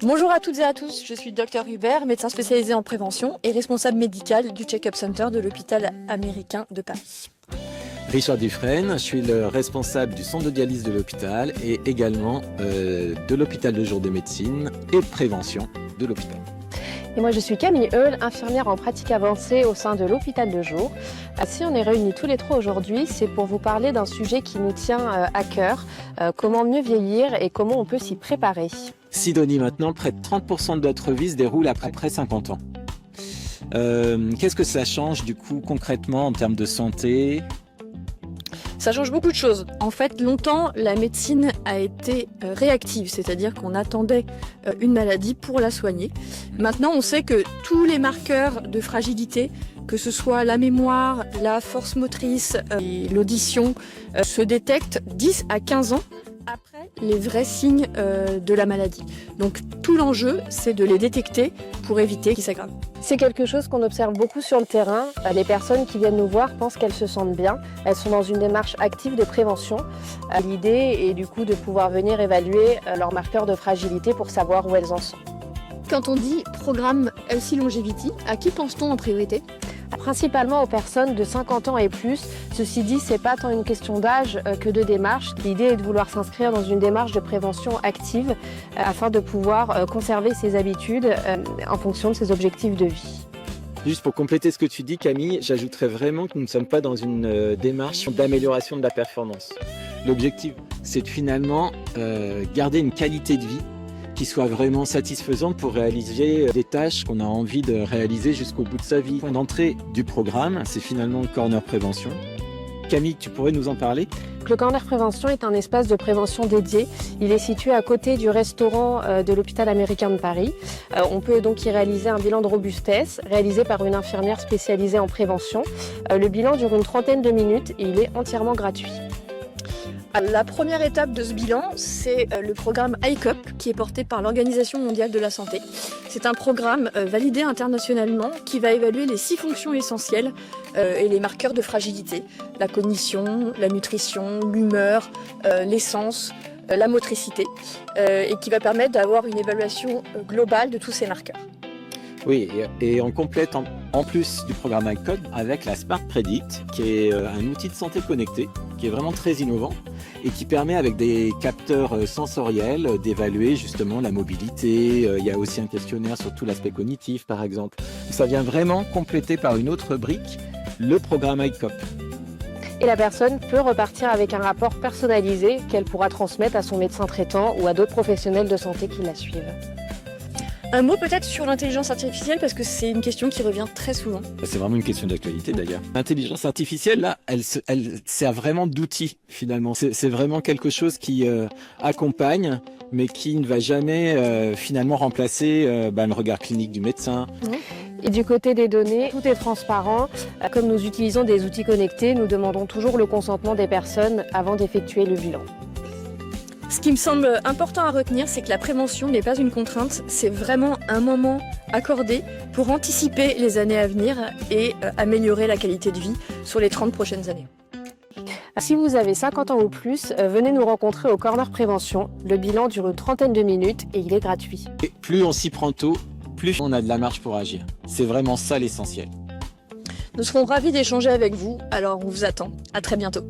Bonjour à toutes et à tous, je suis Dr Hubert, médecin spécialisé en prévention et responsable médical du Check-up Center de l'hôpital américain de Paris. Richard Dufresne, je suis le responsable du centre de dialyse de l'hôpital et également de l'hôpital de jour de médecine et de prévention de l'hôpital. Et moi je suis Camille Heul, infirmière en pratique avancée au sein de l'hôpital de jour. Si on est réunis tous les trois aujourd'hui, c'est pour vous parler d'un sujet qui nous tient à cœur, comment mieux vieillir et comment on peut s'y préparer. Sidonie, maintenant, près de 30% de notre vie se déroule après 50 ans. Qu'est-ce que ça change du coup concrètement en termes de santé ? Ça change beaucoup de choses. En fait, longtemps, la médecine a été réactive, c'est-à-dire qu'on attendait une maladie pour la soigner. Maintenant, on sait que tous les marqueurs de fragilité, que ce soit la mémoire, la force motrice et l'audition, se détectent 10 à 15 ans après les vrais signes de la maladie. Donc tout l'enjeu, c'est de les détecter pour éviter qu'ils s'aggravent. C'est quelque chose qu'on observe beaucoup sur le terrain. Les personnes qui viennent nous voir pensent qu'elles se sentent bien. Elles sont dans une démarche active de prévention. L'idée est du coup de pouvoir venir évaluer leurs marqueurs de fragilité pour savoir où elles en sont. Quand on dit programme LC Longevity, à qui pense-t-on en priorité ? Principalement aux personnes de 50 ans et plus. Ceci dit, c'est pas tant une question d'âge que de démarche. L'idée est de vouloir s'inscrire dans une démarche de prévention active afin de pouvoir conserver ses habitudes en fonction de ses objectifs de vie. Juste pour compléter ce que tu dis, Camille, j'ajouterais vraiment que nous ne sommes pas dans une démarche d'amélioration de la performance. L'objectif, c'est de finalement garder une qualité de vie qui soit vraiment satisfaisante pour réaliser des tâches qu'on a envie de réaliser jusqu'au bout de sa vie. Le point d'entrée du programme, c'est finalement le Corner Prévention. Camille, tu pourrais nous en parler ? Le Corner Prévention est un espace de prévention dédié. Il est situé à côté du restaurant de l'hôpital américain de Paris. On peut donc y réaliser un bilan de robustesse réalisé par une infirmière spécialisée en prévention. Le bilan dure une trentaine de minutes et il est entièrement gratuit. La première étape de ce bilan, c'est le programme ICOP qui est porté par l'Organisation mondiale de la santé. C'est un programme validé internationalement qui va évaluer les 6 fonctions essentielles et les marqueurs de fragilité. La cognition, la nutrition, l'humeur, les sens, la motricité et qui va permettre d'avoir une évaluation globale de tous ces marqueurs. Oui, et on complète en plus du programme ICOP avec la Smart Predict, qui est un outil de santé connecté, qui est vraiment très innovant et qui permet avec des capteurs sensoriels d'évaluer justement la mobilité. Il y a aussi un questionnaire sur tout l'aspect cognitif par exemple. Ça vient vraiment compléter par une autre brique le programme ICOP. Et la personne peut repartir avec un rapport personnalisé qu'elle pourra transmettre à son médecin traitant ou à d'autres professionnels de santé qui la suivent. Un mot peut-être sur l'intelligence artificielle parce que c'est une question qui revient très souvent. C'est vraiment une question d'actualité d'ailleurs. L'intelligence artificielle, là, elle sert vraiment d'outil finalement. C'est vraiment quelque chose qui accompagne, mais qui ne va jamais finalement remplacer le regard clinique du médecin. Et du côté des données, tout est transparent. Comme nous utilisons des outils connectés, nous demandons toujours le consentement des personnes avant d'effectuer le bilan. Ce qui me semble important à retenir, c'est que la prévention n'est pas une contrainte, c'est vraiment un moment accordé pour anticiper les années à venir et améliorer la qualité de vie sur les 30 prochaines années. Si vous avez 50 ans ou plus, venez nous rencontrer au Corner Prévention. Le bilan dure une trentaine de minutes et il est gratuit. Et plus on s'y prend tôt, plus on a de la marge pour agir. C'est vraiment ça l'essentiel. Nous serons ravis d'échanger avec vous, alors on vous attend. À très bientôt.